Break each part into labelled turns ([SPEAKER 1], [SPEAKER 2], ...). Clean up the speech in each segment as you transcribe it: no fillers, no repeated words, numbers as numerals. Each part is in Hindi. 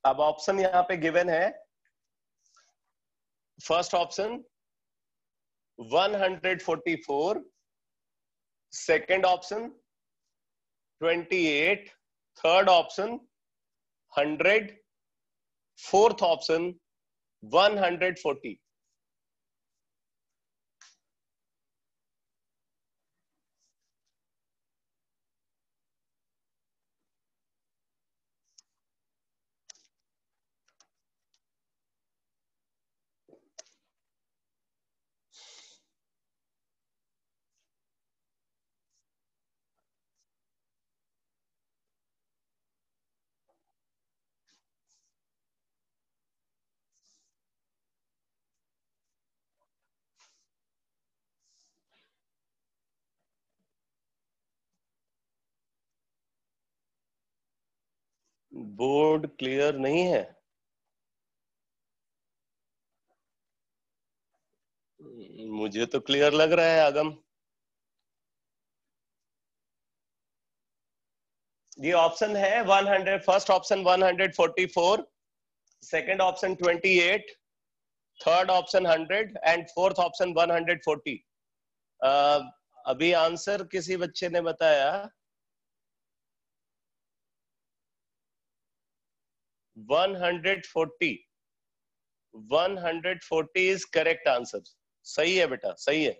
[SPEAKER 1] अब ऑप्शन यहाँ पे गिवन है। First option 144, second option 28, third option 100, fourth option 140। Board clear नहीं है? मुझे तो क्लियर लग रहा है आगम। ये ऑप्शन है 100, first option 144, second option 28, third option 100 and fourth option 140। अभी आंसर किसी बच्चे ने बताया 140। 140 इज करेक्ट आंसर। सही है बेटा, सही है।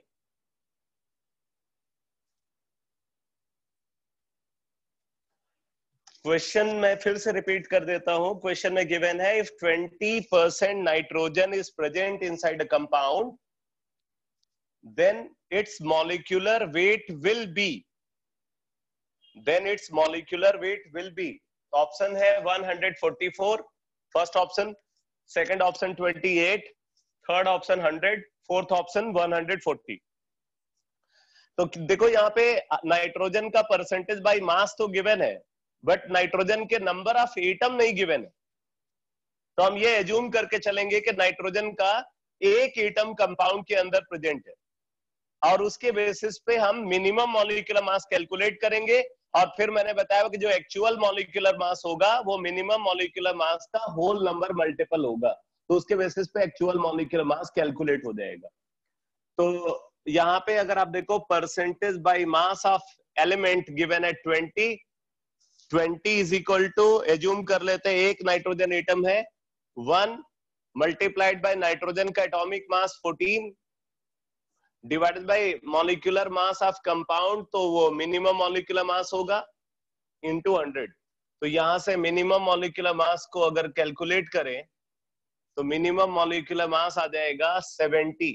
[SPEAKER 1] क्वेश्चन मैं फिर से रिपीट कर देता हूं। क्वेश्चन में गिवन है if 20% nitrogen is present inside a compound then its molecular weight will be, then its molecular weight will be। Option है 144, first option, second option 28, third option 100, fourth option 140। तो देखो यहाँ पे नाइट्रोजन का परसेंटेज बाय मास तो गिवन है, बट नाइट्रोजन के नंबर ऑफ एटम नहीं गिवन है। तो हम ये एज्यूम करके चलेंगे कि नाइट्रोजन का एक एटम कंपाउंड के अंदर प्रेजेंट है, और उसके बेसिस पे हम मिनिमम मॉलिक्यूलर मास कैलकुलेट करेंगे, और फिर मैंने बताया कि जो एक्चुअल मॉलिक्यूलर मास होगा वो मिनिमम मॉलिक्यूलर मास का होल नंबर मल्टीपल होगा, तो उसके बेसिस पे एक्चुअल मॉलिक्यूलर मास कैलकुलेट हो जाएगा। तो यहाँ पे अगर आप देखो percentage by mass of element given है 20 इज इक्वल टू, एज्यूम कर लेते हैं एक नाइट्रोजन एटम है 1 मल्टीप्लाइड बाय नाइट्रोजन का atomic mass 14 divided by molecular mass of compound, तो वो मिनिमम मॉलिक्यूलर मास होगा इनटू 100। तो यहां से मिनिमम मॉलिक्यूलर मास को अगर कैलकुलेट करें तो मिनिमम मॉलिक्यूलर मास आ जाएगा 70।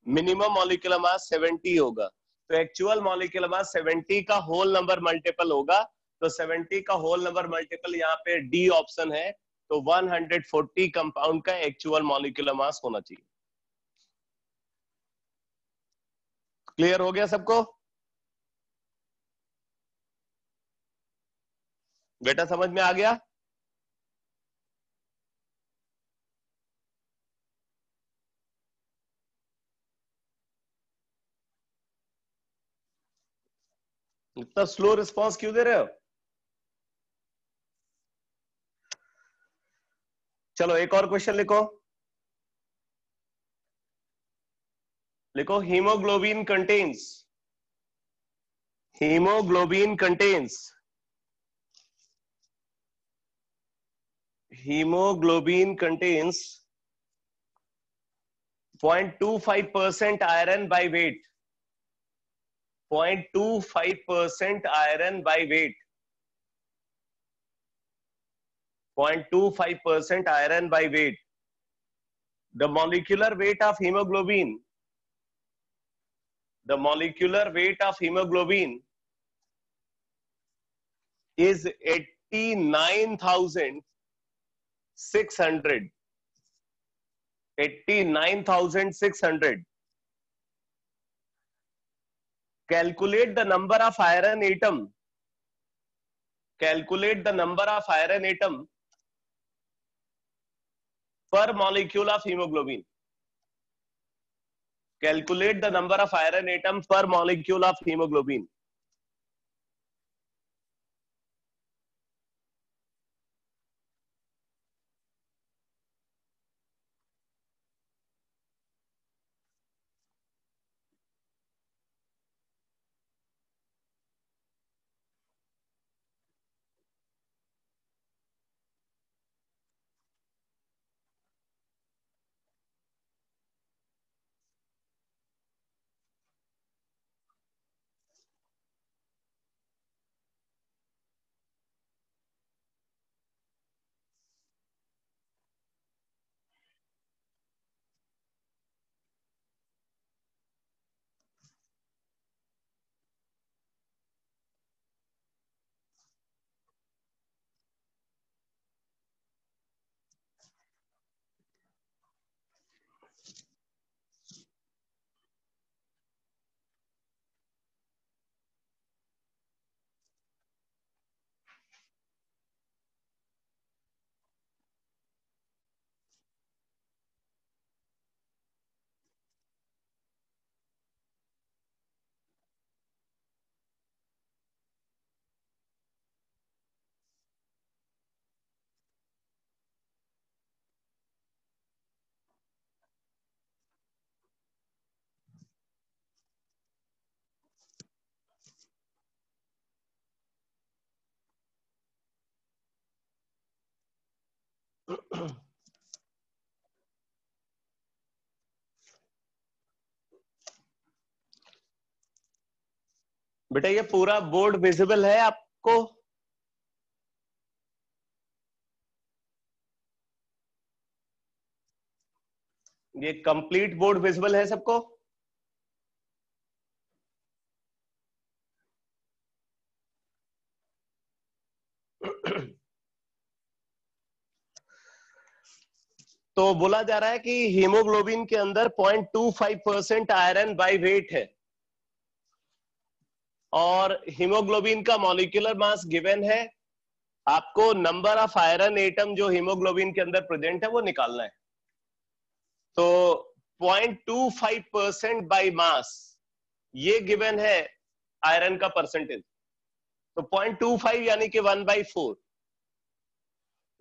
[SPEAKER 1] मिनिमम मॉलिक्यूलर मास 70 होगा, तो एक्चुअल मॉलिक्यूलर मास 70 का होल नंबर मल्टीपल होगा। तो 70 का होल नंबर मल्टीपल यहाँ पे डी ऑप्शन है, तो 140 कंपाउंड का एक्चुअल मॉलिक्यूलर मास होना चाहिए। क्लियर हो गया सबको? बेटा समझ में आ गया? इतना स्लो रिस्पांस क्यों दे रहे हो? चलो एक और क्वेश्चन लिखो। लिखो haemoglobin contains, haemoglobin contains, hemoglobin contains 0.25% iron by weight, 0.25% iron by weight, 0.25% iron by weight. The molecular weight of hemoglobin, the molecular weight of hemoglobin is 89,600. 89,600. Calculate the number of iron atom. Calculate the number of iron atom per molecule of hemoglobin. Calculate the number of iron atom per molecule of hemoglobin. बेटा ये पूरा बोर्ड विजिबल है आपको? ये कंप्लीट बोर्ड विजिबल है सबको? तो बोला जा रहा है कि हीमोग्लोबिन के अंदर 0.25% आयरन बाय वेट है, और हीमोग्लोबिन का मॉलिक्यूलर मास गिवन है। आपको नंबर ऑफ आयरन एटम जो हीमोग्लोबिन के अंदर प्रेजेंट है वो निकालना है। तो 0.25% बाय मास ये गिवन है आयरन का परसेंटेज। तो 0.25 यानी कि 1/4।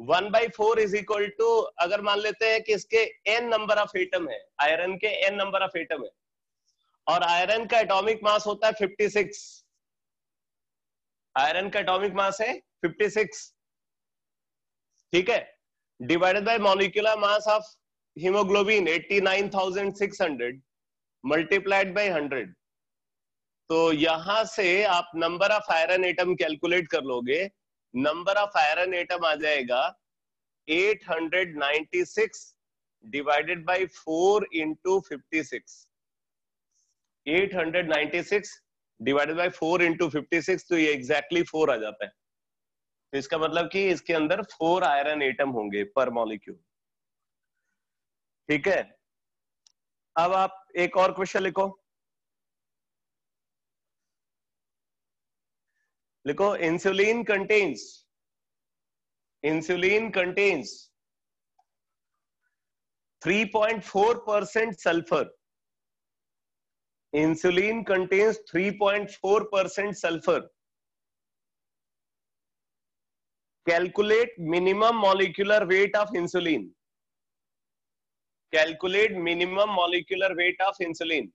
[SPEAKER 1] 1/4 इज इक्वल टू, अगर मान लेते हैं कि इसके n नंबर ऑफ एटम है, आयरन के n नंबर ऑफ एटम है, और आयरन का एटॉमिक मास होता है 56। आयरन का एटॉमिक मास है 56, ठीक है, divided by molecular mass of haemoglobin 89,600 multiplied by 100। तो यहां से आप number of iron atom calculate कर लोगे। नंबर ऑफ आयरन एटम आ जाएगा 896 divided by 4 into 56। 896 divided by 4 into 56, तो ये एग्जैक्टली 4 आ जाता है। तो इसका मतलब कि इसके अंदर 4 आयरन एटम होंगे पर मॉलिक्यूल, ठीक है। अब आप एक और क्वेश्चन लिखो। लिखो, insulin contains 3.4% sulfur. Insulin contains 3.4% sulfur. Calculate minimum molecular weight of insulin. Calculate minimum molecular weight of insulin.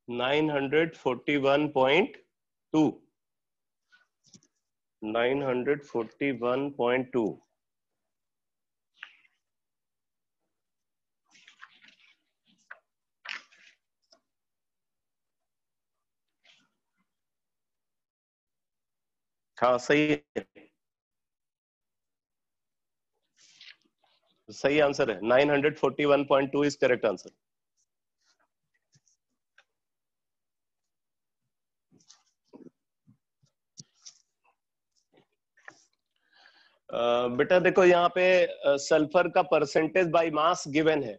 [SPEAKER 1] $941.2. 941.2. हाँ सही है, सही आंसर है। 941.2 इज करेक्ट आंसर। बेटा देखो यहाँ पे सल्फर का परसेंटेज बाय मास गिवन है,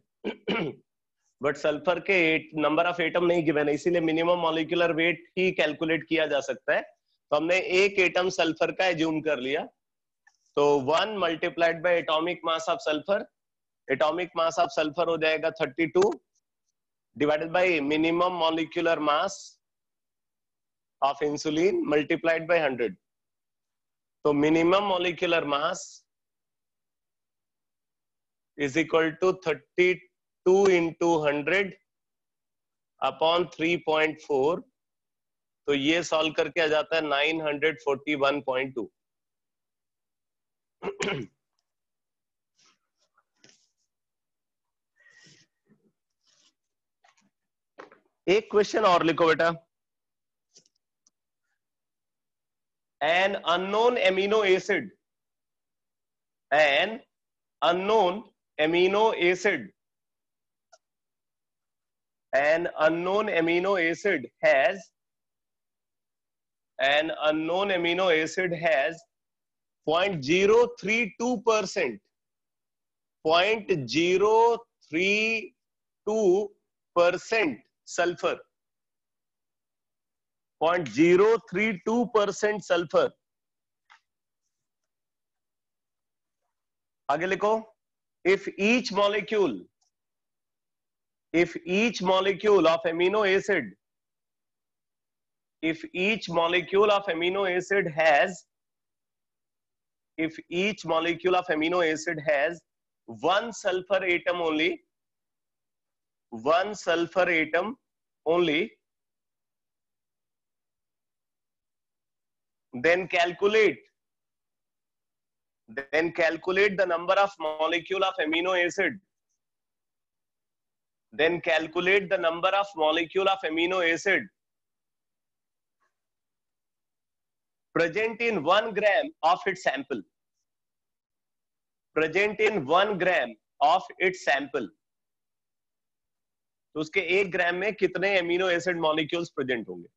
[SPEAKER 1] बट सल्फर के नंबर ऑफ एटम नहीं गिवन है, इसीलिए मिनिमम मॉलिक्यूलर वेट ही कैलकुलेट किया जा सकता है। तो हमने एक एटम सल्फर का एज्यूम कर लिया। तो 1 multiplied by atomic mass of sulphur, atomic mass of sulphur हो जाएगा 32 divided by minimum molecular mass of insulin multiplied by 100। तो minimum molecular mass is equal to 32 into 100 upon 3.4 तो ये सॉल्व करके आ जाता है 941.2। एक क्वेश्चन और लिखो बेटा। An unknown amino acid, an unknown amino acid, an unknown amino acid has, an unknown amino acid has 0.032%, 0.032% sulfur, 0.032% sulfur। आगे लिखो, if each molecule, if each molecule of amino acid, if each molecule of amino acid has, if each molecule of amino acid has one sulfur atom only, one sulfur atom only, then calculate the number of molecule of amino acid, then calculate the number of molecule of amino acid present in 1 gram of its sample, present in 1 gram of its sample। तो उसके 1 ग्राम में कितने एमिनो एसिड मॉलिक्यूल्स प्रेजेंट होंगे।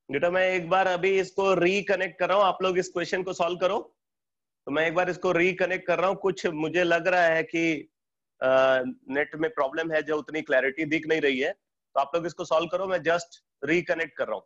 [SPEAKER 1] बेटा मैं एक बार अभी इसको रिकनेक्ट कर रहा हूं, आप लोग इस क्वेश्चन को सॉल्व करो। तो मैं एक बार इसको रिकनेक्ट कर रहा हूं, कुछ मुझे लग रहा है कि नेट में प्रॉब्लम है, जो उतनी क्लैरिटी दिख नहीं रही है। तो आप लोग इसको सॉल्व करो, मैं जस्ट रिकनेक्ट कर रहा हूं।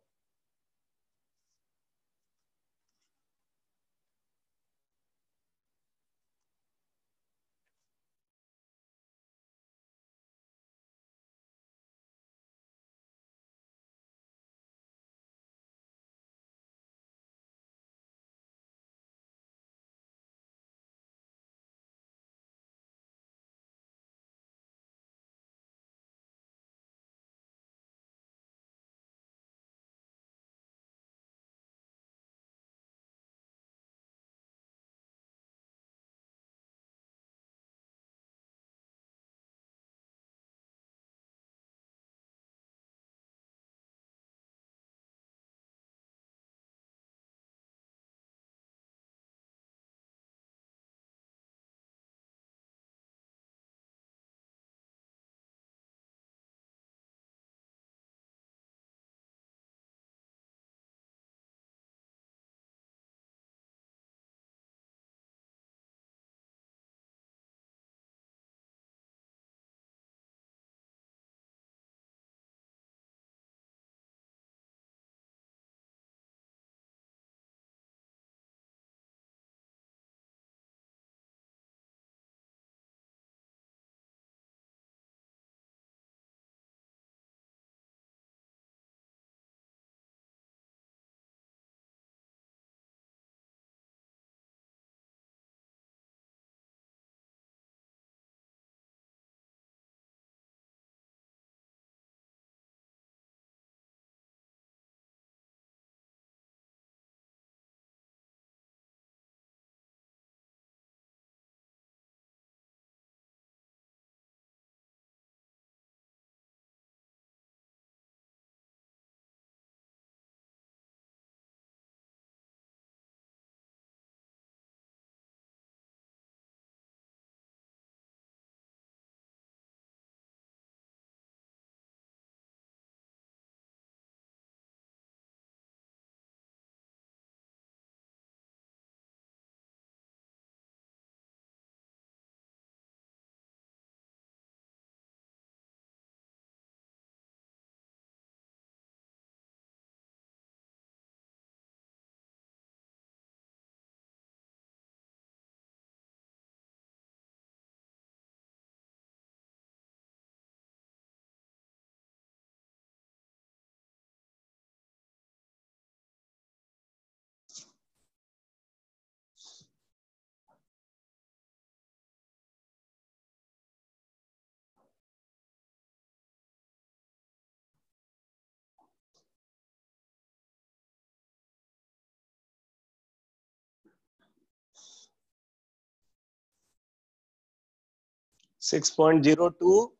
[SPEAKER 1] 6.02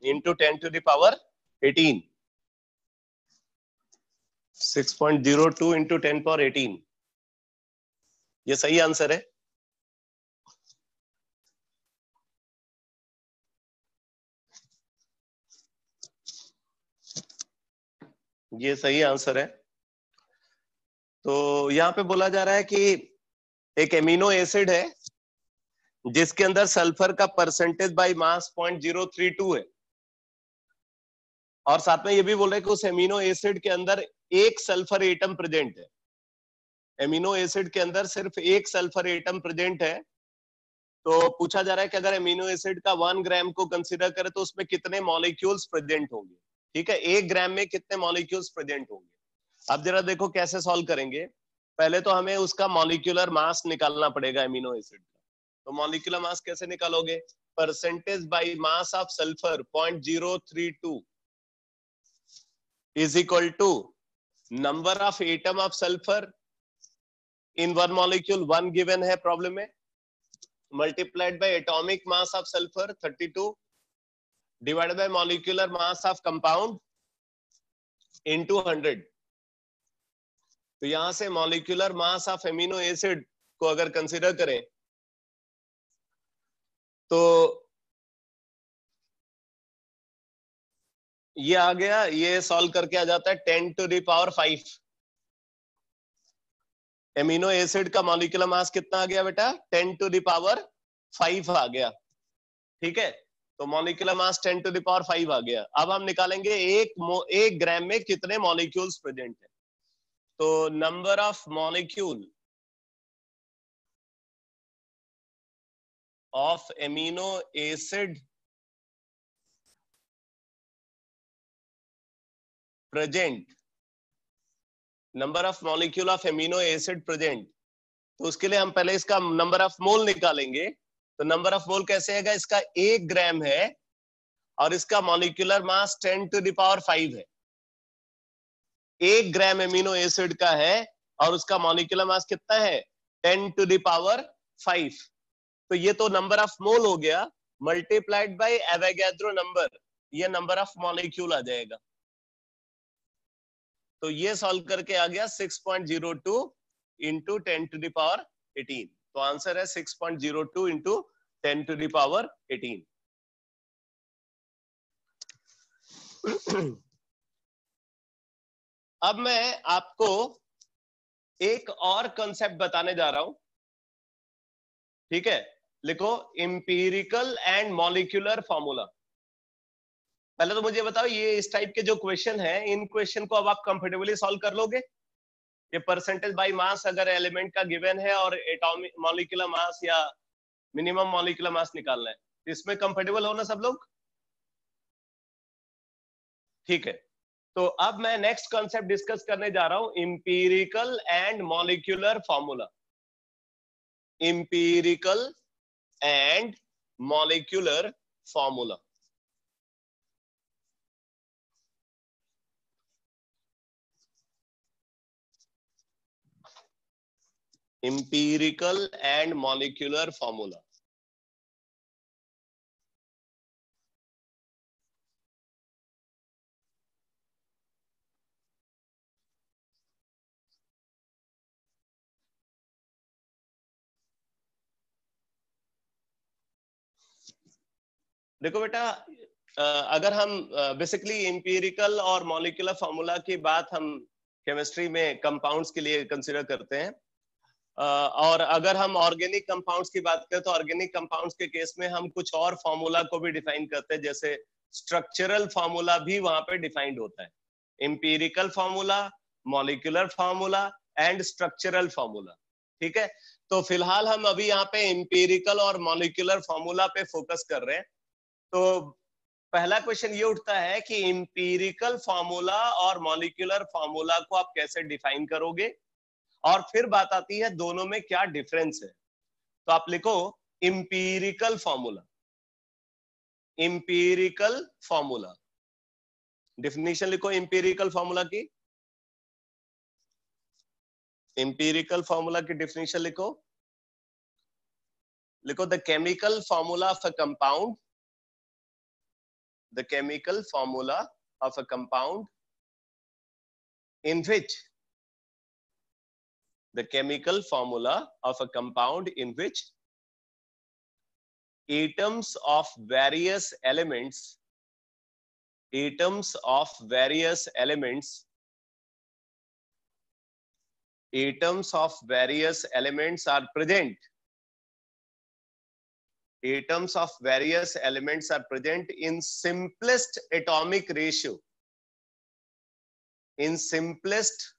[SPEAKER 1] into 10 to the power 18. 6.02 into 10 power 18. ये सही आंसर है। ये सही आंसर है। तो यहाँ पे बोला जा रहा है कि एक एमिनो एसिड है जिसके अंदर सल्फर का परसेंटेज बाय मास 0.032 है, और साथ में ये भी बोल रहे हैं कि उस एमिनो एसिड के अंदर एक सल्फर एटम प्रेजेंट है। एमिनो एसिड के अंदर सिर्फ एक सल्फर एटम प्रेजेंट है। तो पूछा जा रहा है कि अगर एमिनो एसिड का 1 ग्राम को कंसीडर करें तो उसमें कितने मॉलिक्यूल्स प्रेजेंट होंगे। ठीक है, 1 ग्राम में कितने मॉलिक्यूल्स प्रेजेंट होंगे। अब जरा देखो कैसे सॉल्व करेंगे। पहले तो हमें उसका मॉलिक्यूलर मास निकालना पड़ेगा एमिनो एसिड का। तो मॉलिक्यूलर मास कैसे निकालोगे? Percentage by mass of sulphur 0.032 is equal to number of atom of sulfur in one molecule, one given है प्रॉब्लम में, multiplied by atomic mass of sulfur 32 divided by molecular mass of compound into 100। तो यहां से molecular mass of amino acid को अगर कंसीडर करें तो ये आ गया, ये सॉल्व करके आ जाता है 10 to the power 5। Amino acid का मॉलिक्यूलर मास कितना आ गया बेटा? 10 to the power 5 आ गया। ठीक है, तो molecular mass 10 to the power 5 आ गया। अब हम निकालेंगे एक ग्राम में कितने मॉलिक्यूल्स प्रेजेंट है। तो number of molecule of amino acid present, number of molecule of amino acid present, तो उसके लिए हम पहले इसका नंबर ऑफ मोल निकालेंगे। तो नंबर ऑफ मोल कैसे आएगा? इसका 1 ग्राम है और इसका molecular mass 10 to the power 5 है। 1 ग्राम एमिनो एसिड का है और उसका मॉलिक्यूलर मास कितना है? 10 to the power 5। तो ये तो नंबर ऑफ मोल हो गया, मल्टीप्लाइड बाय एवोगैड्रो नंबर, ये नंबर ऑफ मॉलिक्यूल आ जाएगा। तो ये सॉल्व करके आ गया 6.02 into 10 to the power 18। तो आंसर है 6.02 into 10 to the power 18। अब मैं आपको एक और कॉन्सेप्ट बताने जा रहा हूं। ठीक है, लिखो इंपीरिकल एंड मॉलिक्यूलर फॉर्मूला। पहले तो मुझे बताओ, ये इस टाइप के जो क्वेश्चन है, इन क्वेश्चन को अब आप कंफर्टेबली सॉल्व कर लोगे? ये परसेंटेज बाय मास अगर एलिमेंट का गिवन है और एटॉमिक मॉलिक्यूलर मास या मिनिमम मॉलिक्यूलर मास निकालना है, तो इसमें कंफर्टेबल हो ना सब लोग? ठीक है, तो अब मैं नेक्स्ट कॉन्सेप्ट डिस्कस करने जा रहा हूं, empirical and molecular formula. Empirical and molecular formula. empirical and molecular formula। देखो बेटा, अगर हम बेसिकली इंपीरिकल और मॉलिक्यूलर फॉर्मूला की बात हम केमिस्ट्री में कंपाउंड्स के लिए कंसीडर करते हैं, और अगर हम ऑर्गेनिक कंपाउंड्स की बात करें तो ऑर्गेनिक कंपाउंड्स के केस में हम कुछ और फॉर्मूला को भी डिफाइन करते हैं, जैसे स्ट्रक्चरल फॉर्मूला भी वहां पे डिफाइंड होता है। Empirical formula, molecular formula and structural formula. ठीक है, तो फिलहाल हम अभी यहाँ पे इंपीरिकल और मॉलिक्यूलर फॉर्मूला पे फोकस कर रहे हैं। तो पहला क्वेश्चन ये उठता है कि इंपीरिकल फॉर्मूला और मॉलिक्यूलर फॉर्मूला को आप कैसे डिफाइन करोगे, और फिर बात आती है दोनों में क्या डिफरेंस है। तो आप लिखो empirical formula. Empirical formula, definition लिखो इंपीरिकल फॉर्मूला की। इंपीरिकल फॉर्मूला की डिफिनीशन लिखो। लिखो the chemical formula of a compound the chemical formula of a compound in which the chemical formula of a compound in which atoms of various elements are present. Atoms of various elements are present in simplest atomic ratio. In simplest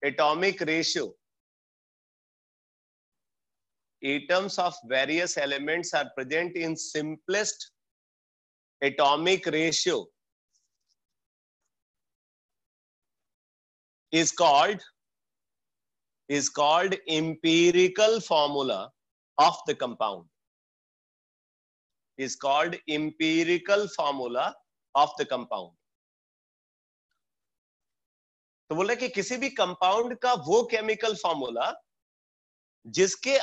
[SPEAKER 1] atomic ratio. Atoms of various elements are present in simplest atomic ratio is called empirical formula of the compound. Is called empirical formula of the compound. तो बोला कि किसी भी कंपाउंड का वो केमिकल फॉर्मूला जिसके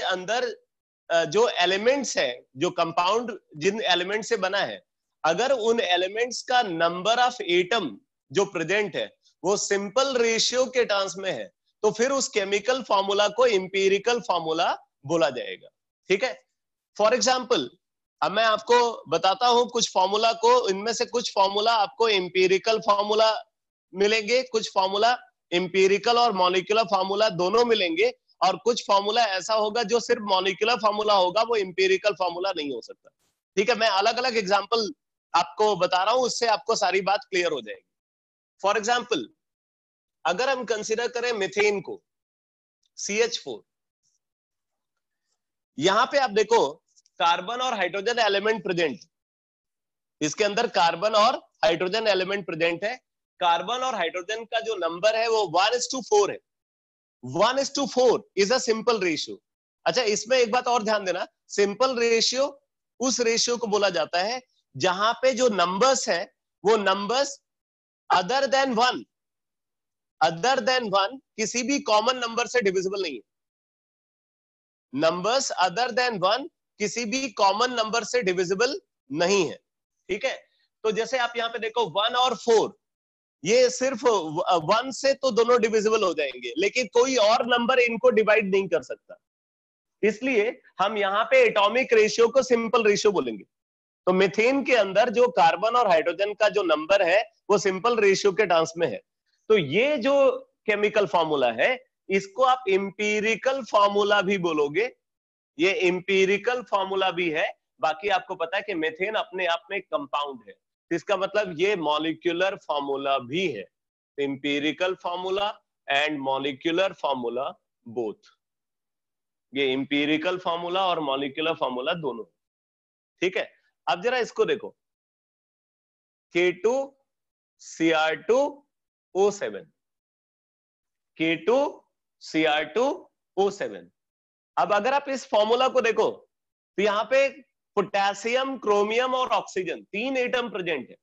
[SPEAKER 1] अंदर जो एलिमेंट्स है, जो कंपाउंड जिन एलिमेंट से बना है, अगर उन एलिमेंट्स का नंबर ऑफ एटम जो प्रेजेंट है वो सिंपल रेशियो के टर्म्स में है, तो फिर उस केमिकल फॉर्मूला को एम्पिरिकल फॉर्मूला बोला जाएगा। ठीक है। फॉर एग्जाम्पल अब मैं आपको बताता हूं कुछ फॉर्मूला को, इनमें से कुछ फॉर्मूला आपको एम्पिरिकल फॉर्मूला मिलेंगे, कुछ फॉर्मूला एम्पिरिकल और मॉलिक्यूलर फॉर्मूला दोनों मिलेंगे, और कुछ फॉर्मूला ऐसा होगा जो सिर्फ मॉलिक्यूलर फॉर्मूला होगा, वो एम्पिरिकल फॉर्मूला नहीं हो सकता। ठीक है, मैं अलग अलग एग्जांपल आपको बता रहा हूं, उससे आपको सारी बात क्लियर हो जाएगी। फॉर एग्जांपल अगर हम कंसीडर करें मीथेन को, CH4, यहां पे आप देखो कार्बन और हाइड्रोजन एलिमेंट प्रेजेंट, इसके अंदर कार्बन और हाइड्रोजन एलिमेंट प्रेजेंट है। कार्बन और हाइड्रोजन का जो नंबर है वो 1:4 है। 1:4 इज अ सिंपल रेशियो। अच्छा, इसमें एक बात और ध्यान देना, सिंपल रेशियो उस रेशियो को बोला जाता है जहां पे जो नंबर्स है वो नंबर्स अदर देन वन किसी भी कॉमन नंबर से डिविजिबल नहीं है। नंबर्स अदर देन वन किसी भी कॉमन नंबर से डिविजिबल नहीं है। ठीक है, तो जैसे आप यहां पे देखो 1 और 4, ये सिर्फ 1 से तो दोनों डिविजिबल हो जाएंगे, लेकिन कोई और नंबर इनको डिवाइड नहीं कर सकता, इसलिए हम यहाँ पे एटॉमिक रेशियो को सिंपल रेशियो बोलेंगे। तो मीथेन के अंदर जो कार्बन और हाइड्रोजन का जो नंबर है वो सिंपल रेशियो के टर्म्स में है। तो ये जो केमिकल फॉर्मूला है इसको आप एम्पिरिकल फॉर्मूला भी बोलोगे, ये एम्पिरिकल फॉर्मूला भी है। बाकी आपको पता है कि मीथेन अपने आप में कंपाउंड है, इसका मतलब ये मॉलिक्यूलर फॉर्मूला भी है। Empirical formula and molecular formula both, ये एम्पिरिकल फॉर्मूला और मॉलिक्यूलर फॉर्मूला दोनों। ठीक है, अब जरा इसको देखो, K2Cr2O7, K2Cr2O7। अब अगर आप इस फॉर्मूला को देखो तो यहां पे पोटेशियम, क्रोमियम और ऑक्सीजन 3 एटम प्रेजेंट है,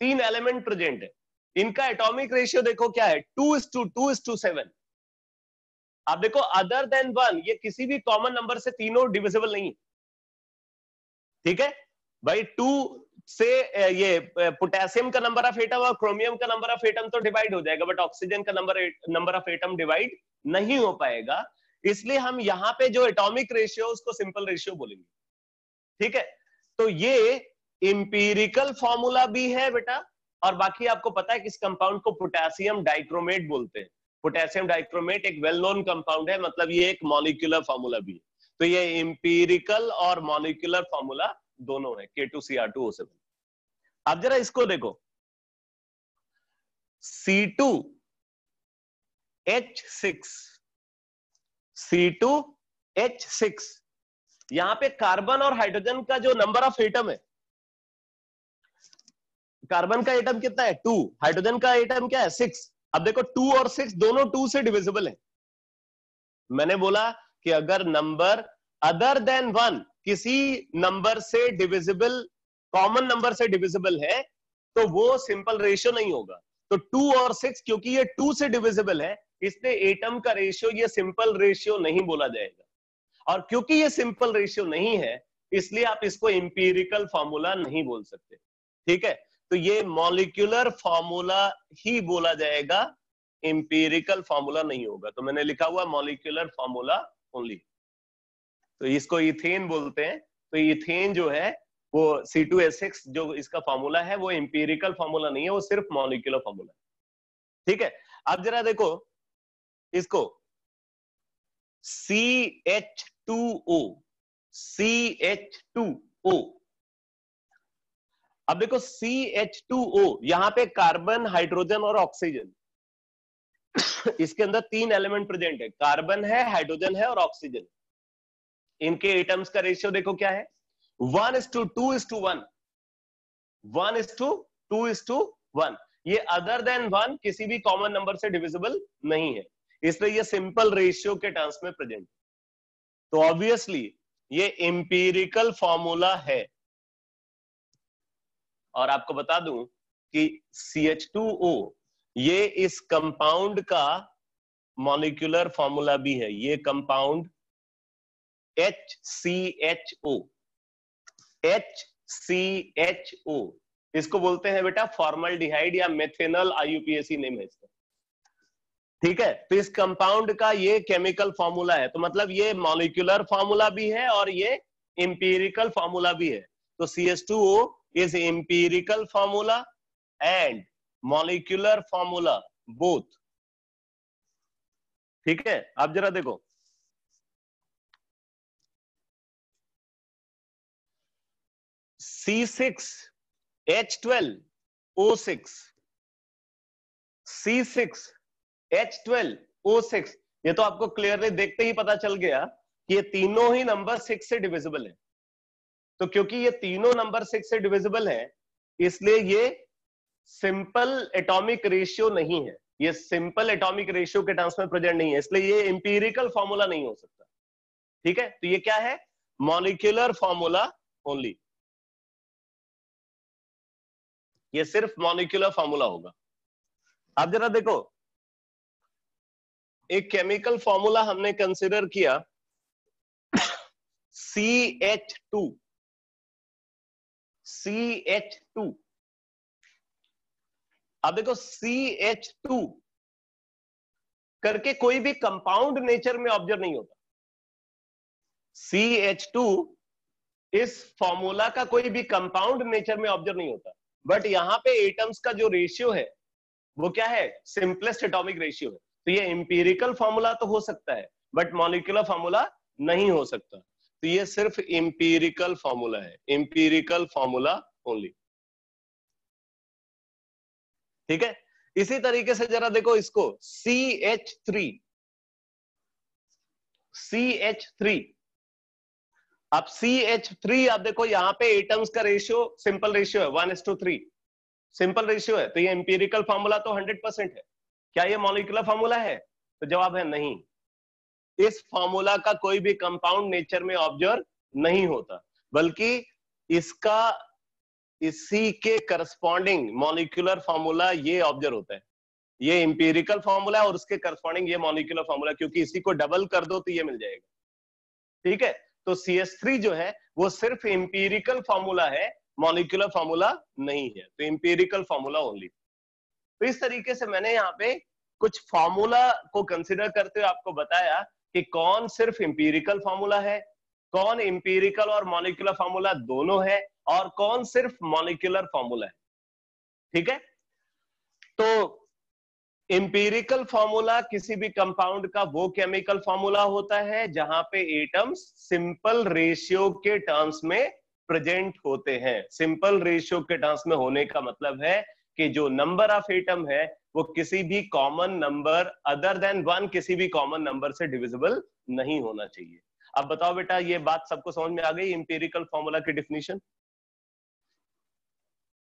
[SPEAKER 1] 3 एलिमेंट प्रेजेंट है। इनका एटॉमिक रेशियो देखो क्या है, 2:7। आप देखो अदर देन 1, ये किसी भी कॉमन नंबर से तीनों डिविजिबल नहीं है। ठीक है भाई, 2 से ये पोटेशियम का नंबर ऑफ एटम और क्रोमियम का नंबर ऑफ एटम तो डिवाइड हो जाएगा, बट ऑक्सीजन का नंबर ऑफ एटम डिवाइड नहीं हो पाएगा, इसलिए हम यहाँ पे जो एटॉमिक रेशियो उसको सिंपल रेशियो बोलेंगे। ठीक है, तो ये एम्पिरिकल फॉर्मूला भी है बेटा, और बाकी आपको पता है कि इस कंपाउंड को पोटेशियम डाइक्रोमेट बोलते हैं। पोटेशियम डाइक्रोमेट एक वेल नोन कंपाउंड है, मतलब ये एक मॉलिक्यूलर फॉर्मूला भी है। तो ये एम्पिरिकल और मॉलिक्यूलर फॉर्मूला दोनों है, K2Cr2O7। अब जरा इसको देखो, C2H6, यहां पे कार्बन और हाइड्रोजन का जो नंबर ऑफ एटम है, कार्बन का एटम कितना है 2, हाइड्रोजन का एटम क्या है 6। अब देखो 2 और 6 दोनों 2 से डिविजिबल है। मैंने बोला कि अगर नंबर अदर देन 1 किसी नंबर से डिविजिबल, कॉमन नंबर से डिविजिबल है, तो वो सिंपल रेशियो नहीं होगा। तो 2 और 6 क्योंकि ये 2 से डिविजिबल है, इसलिए एटम का रेशियो ये सिंपल रेशियो नहीं बोला जाएगा। और क्योंकि ये सिंपल रेशियो नहीं है, इसलिए आप इसको इंपीरिकल फॉर्मूला नहीं बोल सकते। ठीक है, तो ये मॉलिक्यूलर फॉर्मूला ही बोला जाएगा, इंपीरिकल फॉर्मूला नहीं होगा। तो मैंने लिखा हुआ मॉलिक्यूलर फॉर्मूला ओनली। तो इसको इथेन बोलते हैं। तो इथेन जो है वो C2H6 जो इसका फॉर्मूला है वो इंपीरिकल फॉर्मूला नहीं है, वो सिर्फ मॉलिक्यूलर फॉर्मूला है। ठीक है, अब जरा देखो इसको CH2O, CH2O। अब देखो CH2O, यहां पे कार्बन, हाइड्रोजन और ऑक्सीजन, इसके अंदर 3 एलिमेंट प्रेजेंट है, कार्बन है, हाइड्रोजन है और ऑक्सीजन। इनके एटम्स का रेशियो देखो क्या है, 1:2:1, 1:2:1। ये अदर देन 1 किसी भी कॉमन नंबर से डिविजिबल नहीं है, इसलिए ये सिंपल रेशियो के टर्म्स में प्रेजेंट। तो ऑब्वियसली ये एम्पिरिकल फॉर्मूला है। और आपको बता दूं कि CH2O ये इस कंपाउंड का मॉलिक्यूलर फॉर्मूला भी है। ये कंपाउंड HCHO, HCHO इसको बोलते हैं बेटा फॉर्मल्डिहाइड या मेथेनल, IUPAC नेम है इसका। ठीक है, तो इस कंपाउंड का ये केमिकल फॉर्मूला है, तो मतलब ये मॉलिक्यूलर फॉर्मूला भी है और ये एम्पिरिकल फॉर्मूला भी है। तो CH2O is empirical formula and molecular formula both। ठीक है, आप जरा देखो C6H12O6, C6H12O6, ये तो आपको क्लियरली देखते ही पता चल गया कि ये तीनों ही नंबर 6 से डिविजिबल है। तो क्योंकि ये तीनों नंबर 6 से डिविजिबल है, इसलिए ये सिंपल एटॉमिक रेशियो नहीं है, ये सिंपल एटॉमिक रेशियो के टर्म्स में प्रेजेंट नहीं है, इसलिए ये इंपीरिकल फॉर्मूला नहीं हो सकता। ठीक है, तो ये क्या है, मॉलिक्यूलर फॉर्मूला ओनली, ये सिर्फ मॉलिक्यूलर फॉर्मूला होगा। अब जरा देखो एक केमिकल फॉर्मूला हमने कंसिडर किया CH2, CH2। अब देखो CH2 करके कोई भी कंपाउंड नेचर में ऑब्जर्व नहीं होता। CH2 इस फॉर्मूला का कोई भी कंपाउंड नेचर में ऑब्जर्व नहीं होता, बट यहां पे एटम्स का जो रेशियो है वो क्या है, सिंपलेस्ट एटॉमिक रेशियो है। तो ये इंपीरिकल फॉर्मूला तो हो सकता है बट मॉलिक्यूलर फॉर्मूला नहीं हो सकता। तो ये सिर्फ इंपीरिकल फॉर्मूला है, इंपीरिकल फॉर्मूला ओनली। ठीक है, इसी तरीके से जरा देखो इसको CH3, CH3। अब CH3 आप देखो यहां पे एटम्स का रेशियो सिंपल रेशियो है 1:3, सिंपल रेशियो है। तो ये इंपीरिकल फॉर्मूला तो 100% है। क्या ये मॉलिक्यूलर फॉर्मूला है, तो जवाब है नहीं। इस फॉर्मूला का कोई भी कंपाउंड नेचर में ऑब्जर्व नहीं होता, बल्कि इसका इसी के करस्पॉन्डिंग मॉलिक्यूलर फॉर्मूला ये ऑब्जर्व होता है। ये इंपीरिकल फॉर्मूला और उसके करस्पॉन्डिंग ये मॉलिक्यूलर फॉर्मूला, क्योंकि इसी को डबल कर दो तो ये मिल जाएगा। ठीक है, तो CH3 जो है वो सिर्फ इंपीरिकल फॉर्मूला है, मॉलिक्यूलर फॉर्मूला नहीं है। तो इंपीरिकल फॉर्मूला ओनली। तो इस तरीके से मैंने यहाँ पे कुछ फॉर्मूला को कंसिडर करते हुए आपको बताया कि कौन सिर्फ इंपीरिकल फॉर्मूला है, कौन इंपीरिकल और मॉलिक्यूलर फॉर्मूला दोनों है, और कौन सिर्फ मॉलिक्यूलर फॉर्मूला है। ठीक है, तो इंपीरिकल फॉर्मूला किसी भी कंपाउंड का वो केमिकल फॉर्मूला होता है जहां पे एटम्स सिंपल रेशियो के टर्म्स में प्रेजेंट होते हैं। सिंपल रेशियो के टर्म्स में होने का मतलब है कि जो नंबर ऑफ एटम है वो किसी भी कॉमन नंबर अदर देन 1, किसी भी कॉमन नंबर से डिविजिबल नहीं होना चाहिए। अब बताओ बेटा, ये बात सबको समझ में आ गई इंपीरिकल फॉर्मूला की डिफिनीशन?